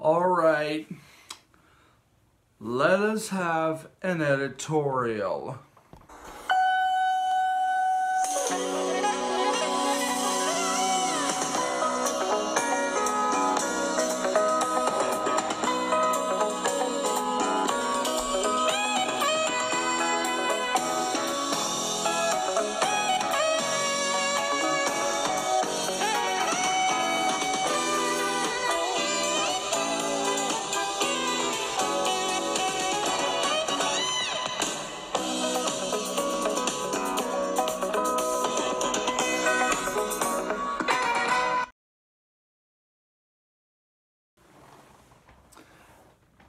All right, let us have an editorial.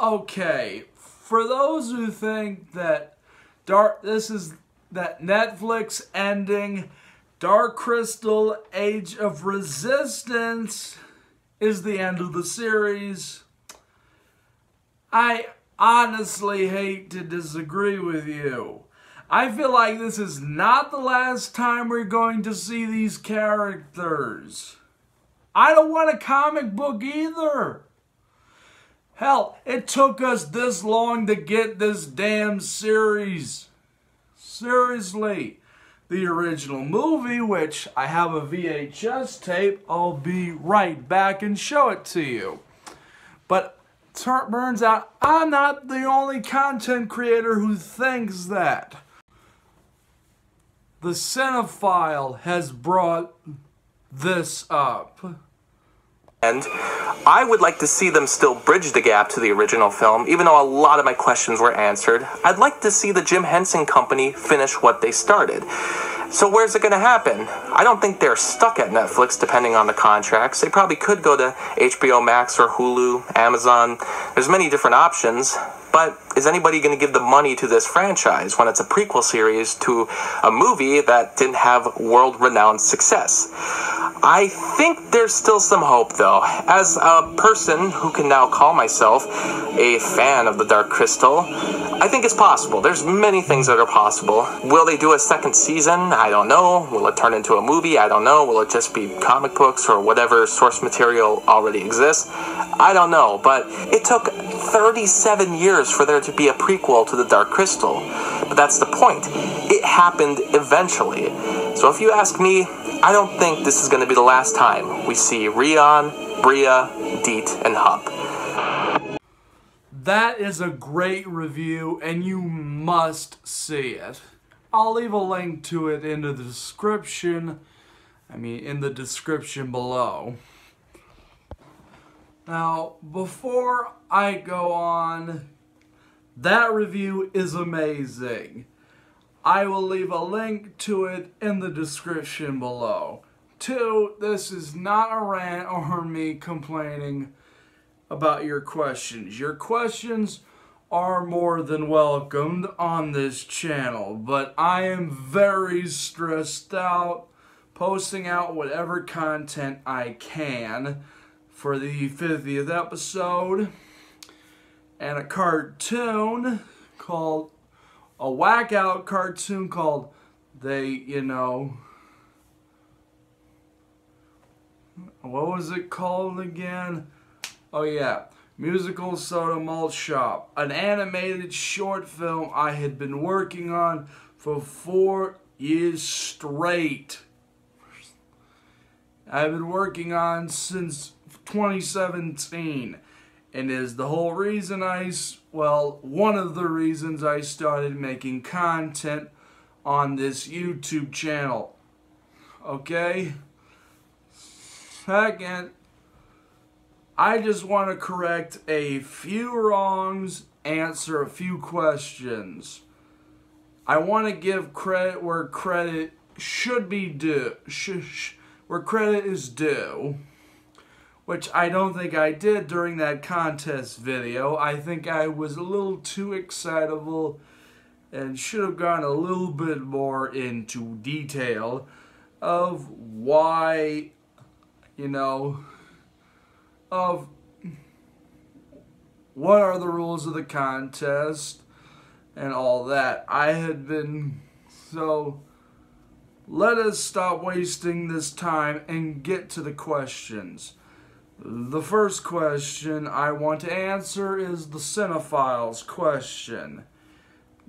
Okay, for those who think that Netflix ending Dark Crystal Age of Resistance is the end of the series, I honestly hate to disagree with you. I feel like this is not the last time we're going to see these characters. I don't want a comic book either. Hell, it took us this long to get this damn series. Seriously. The original movie, which I have a VHS tape, I'll be right back and show it to you. But turns out I'm not the only content creator who thinks that. The Cinephile has brought this up. And I would like to see them still bridge the gap to the original film, even though a lot of my questions were answered. I'd like to see the Jim Henson Company finish what they started. So where's it going to happen? I don't think they're stuck at Netflix, depending on the contracts. They probably could go to HBO Max or Hulu, Amazon. There's many different options. But is anybody going to give the money to this franchise when it's a prequel series to a movie that didn't have world-renowned success? I think there's still some hope, though. As a person who can now call myself a fan of the Dark Crystal, I think it's possible. There's many things that are possible. Will they do a second season? I don't know. Will it turn into a movie? I don't know. Will it just be comic books or whatever source material already exists? I don't know. But it took 37 years for there to be a prequel to the Dark Crystal. But that's the point. It happened eventually. So if you ask me, I don't think this is going to be the last time we see Rion, Bria, Deet, and Hup. That is a great review, and you must see it. I'll leave a link to it in the description. In the description below. Now, before I go on, that review is amazing. I will leave a link to it in the description below. 2, this is not a rant or me complaining about your questions. Your questions are more than welcomed on this channel, but I am very stressed out posting out whatever content I can for the 50th episode, and a cartoon called, a whack-out cartoon called what was it called again? Oh yeah, Musical Soda Malt Shop, an animated short film I had been working on for 4 years straight. I've been working on since 2017, and is the whole reason one of the reasons I started making content on this YouTube channel. Okay? Second, I just want to correct a few wrongs, answer a few questions. I want to give credit where credit should be due, where credit is due, which I don't think I did during that contest video. I think I was a little too excitable and should have gone a little bit more into detail of why, of what are the rules of the contest and all that. So let us stop wasting this time and get to the questions. The first question I want to answer is the Cinephiles question.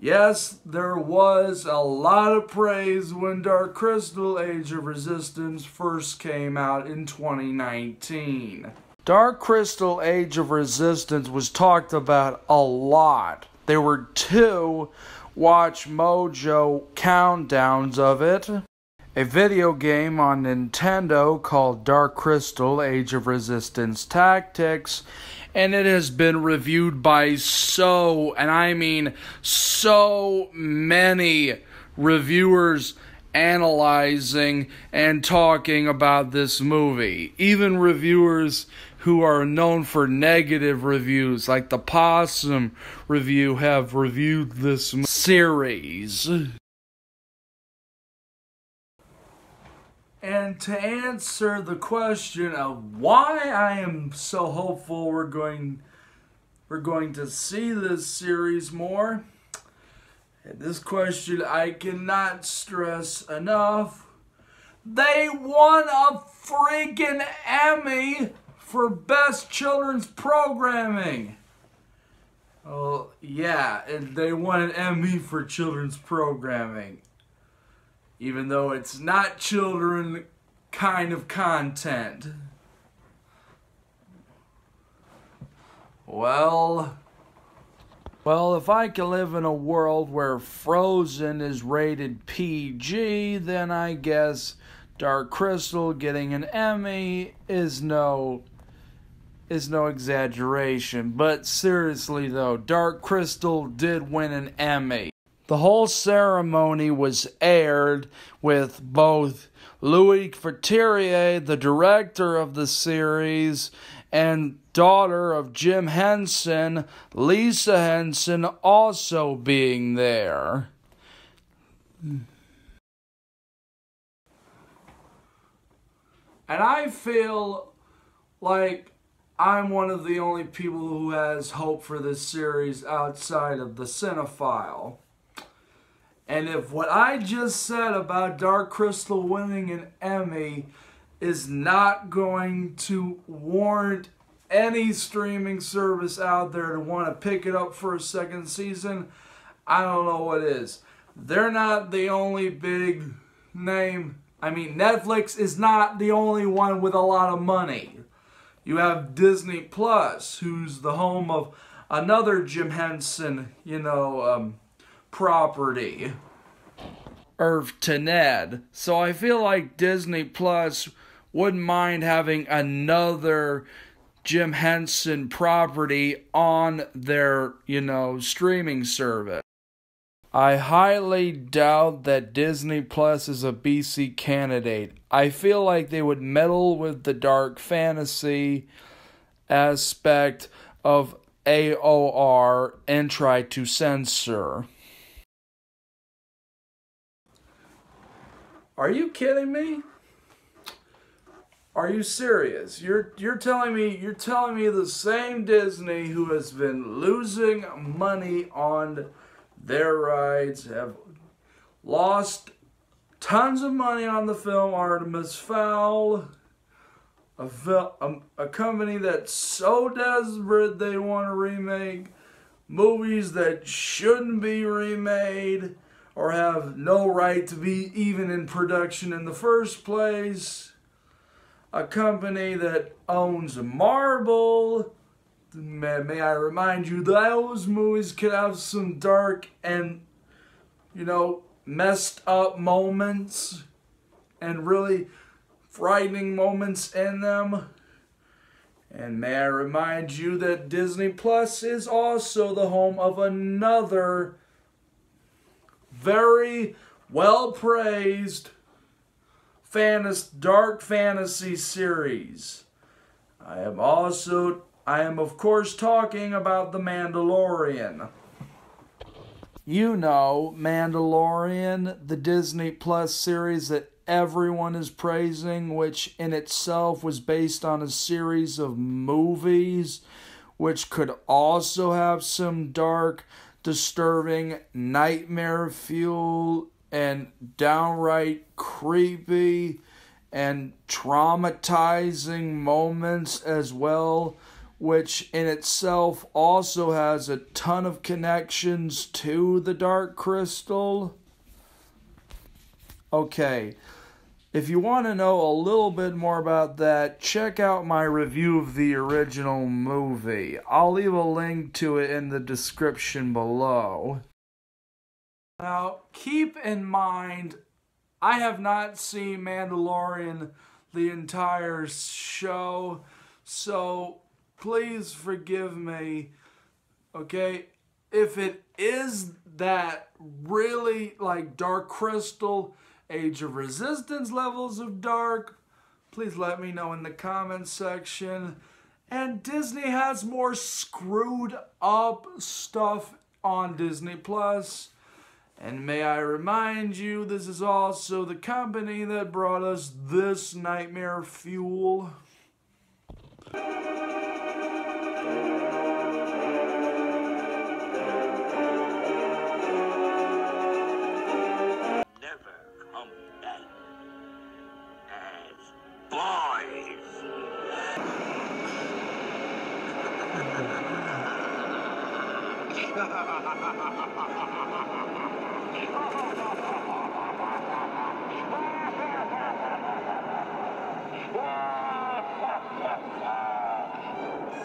Yes, there was a lot of praise when Dark Crystal Age of Resistance first came out in 2019. Dark Crystal Age of Resistance was talked about a lot. There were 2 Watch Mojo countdowns of it. A video game on Nintendo called Dark Crystal Age of Resistance Tactics, and it has been reviewed by so many reviewers analyzing and talking about this movie. Even reviewers who are known for negative reviews, like the Possum Review, have reviewed this series. And to answer the question of why I am so hopeful we're going to see this series more, this question I cannot stress enough. They won a freaking Emmy for Best Children's Programming. Oh, yeah, and they won an Emmy for Children's Programming. Even though it's not children kind of content. Well, if I can live in a world where Frozen is rated PG, then I guess Dark Crystal getting an Emmy is no exaggeration. But seriously though, Dark Crystal did win an Emmy. The whole ceremony was aired with both Louis Leterrier, the director of the series, and daughter of Jim Henson, Lisa Henson, also being there. And I feel like I'm one of the only people who has hope for this series outside of the cinephile. And if what I just said about Dark Crystal winning an Emmy is not going to warrant any streaming service out there to want to pick it up for a second season, I don't know what is. They're not the only big name. I mean, Netflix is not the only one with a lot of money. You have Disney Plus, who's the home of another Jim Henson, property. Irv to Ned. So I feel like Disney Plus wouldn't mind having another Jim Henson property on their, streaming service. I highly doubt that Disney Plus is a BC candidate. I feel like they would meddle with the dark fantasy aspect of AOR and try to censor. Are you kidding me? Are you serious? You're telling me the same Disney who has been losing money on their rides have lost tons of money on the film Artemis Fowl, a company that's so desperate they want to remake movies that shouldn't be remade or have no right to be even in production in the first place. A company that owns Marvel. May I remind you, those movies could have some dark and, messed up moments and really frightening moments in them. And may I remind you that Disney Plus is also the home of another very well-praised dark fantasy series. I am of course talking about The Mandalorian. Mandalorian, the Disney Plus series that everyone is praising, which in itself was based on a series of movies, which could also have some dark, disturbing, nightmare fuel and downright creepy and traumatizing moments as well, which in itself also has a ton of connections to the Dark Crystal. Okay, if you want to know a little bit more about that, check out my review of the original movie. I'll leave a link to it in the description below. Now, keep in mind, I have not seen Mandalorian the entire show, so please forgive me, okay? If it is that really like Dark Crystal, Age of Resistance levels of dark, please let me know in the comments section. And Disney has more screwed up stuff on Disney Plus. And may I remind you, this is also the company that brought us this nightmare fuel.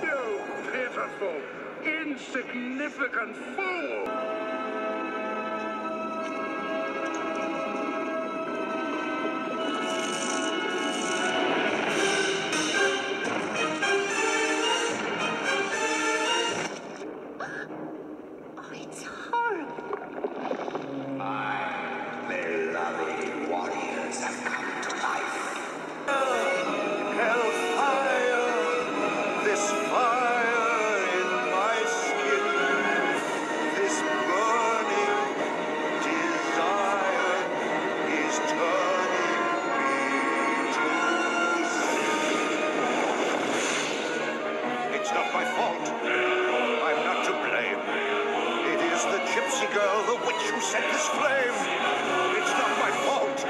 You pitiful, insignificant fool! Oh, it's horrible. My beloved warriors have come to life. Hellfire, this fire in my skin, this burning desire is turning me to stone. It's not my fault. I'm not to blame. It is the gypsy girl, the witch who set this flame. It's not my fault.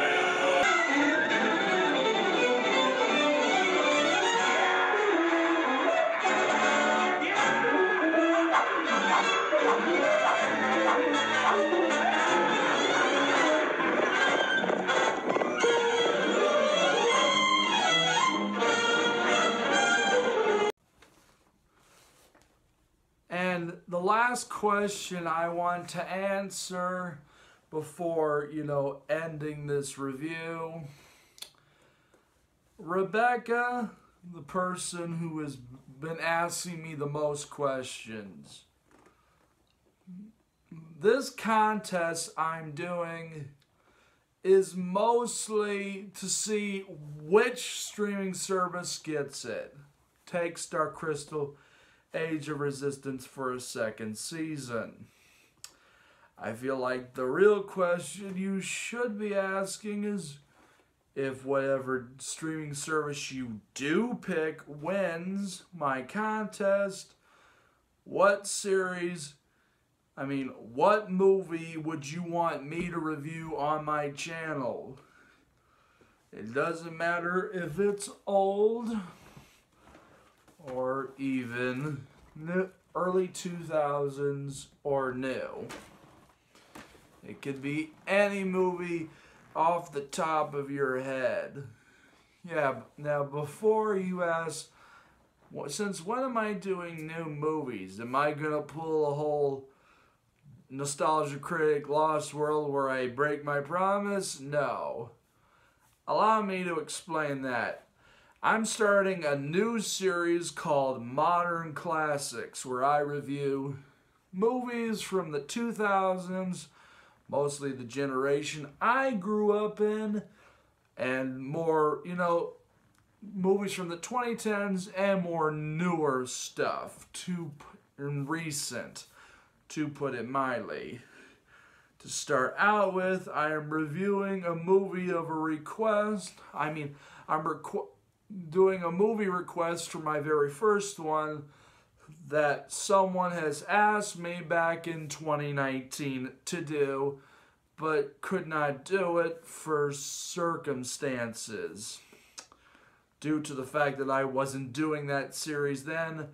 And the last question I want to answer before, ending this review. Rebecca, the person who has been asking me the most questions. This contest I'm doing is mostly to see which streaming service gets it. Takes Dark Crystal Age of Resistance for a second season. I feel like the real question you should be asking is, if whatever streaming service you do pick wins my contest, what movie would you want me to review on my channel? It doesn't matter if it's old or even early 2000s or new. It could be any movie off the top of your head. Yeah, now before you ask, since when am I doing new movies? Am I gonna pull a whole Nostalgia Critic Lost World where I break my promise? No. Allow me to explain that. I'm starting a new series called Modern Classics, where I review movies from the 2000s, mostly the generation I grew up in, and more, movies from the 2010s and more newer stuff, recent, to put it mildly. To start out with, I am reviewing a movie of a request. I'm doing a movie request for my very first one that someone has asked me back in 2019 to do, but could not do it for circumstances. due to the fact that I wasn't doing that series then,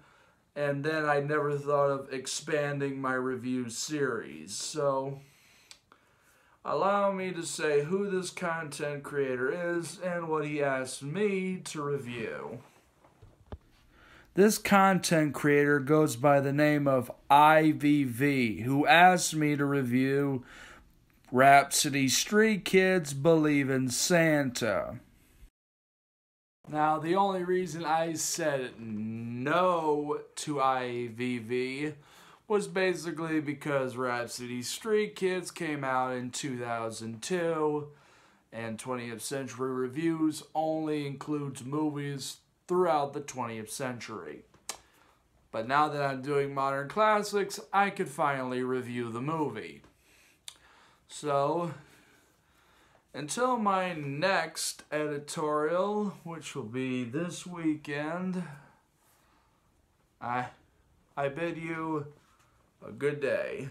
and then I never thought of expanding my review series. So allow me to say who this content creator is and what he asked me to review. This content creator goes by the name of IVV, who asked me to review Rhapsody Street Kids Believe in Santa. Now, the only reason I said no to IVV was basically because Rhapsody Street Kids came out in 2002, and 20th Century Reviews only includes movies throughout the 20th century. But now that I'm doing modern classics, I could finally review the movie. So, until my next editorial, which will be this weekend, I bid you a good day.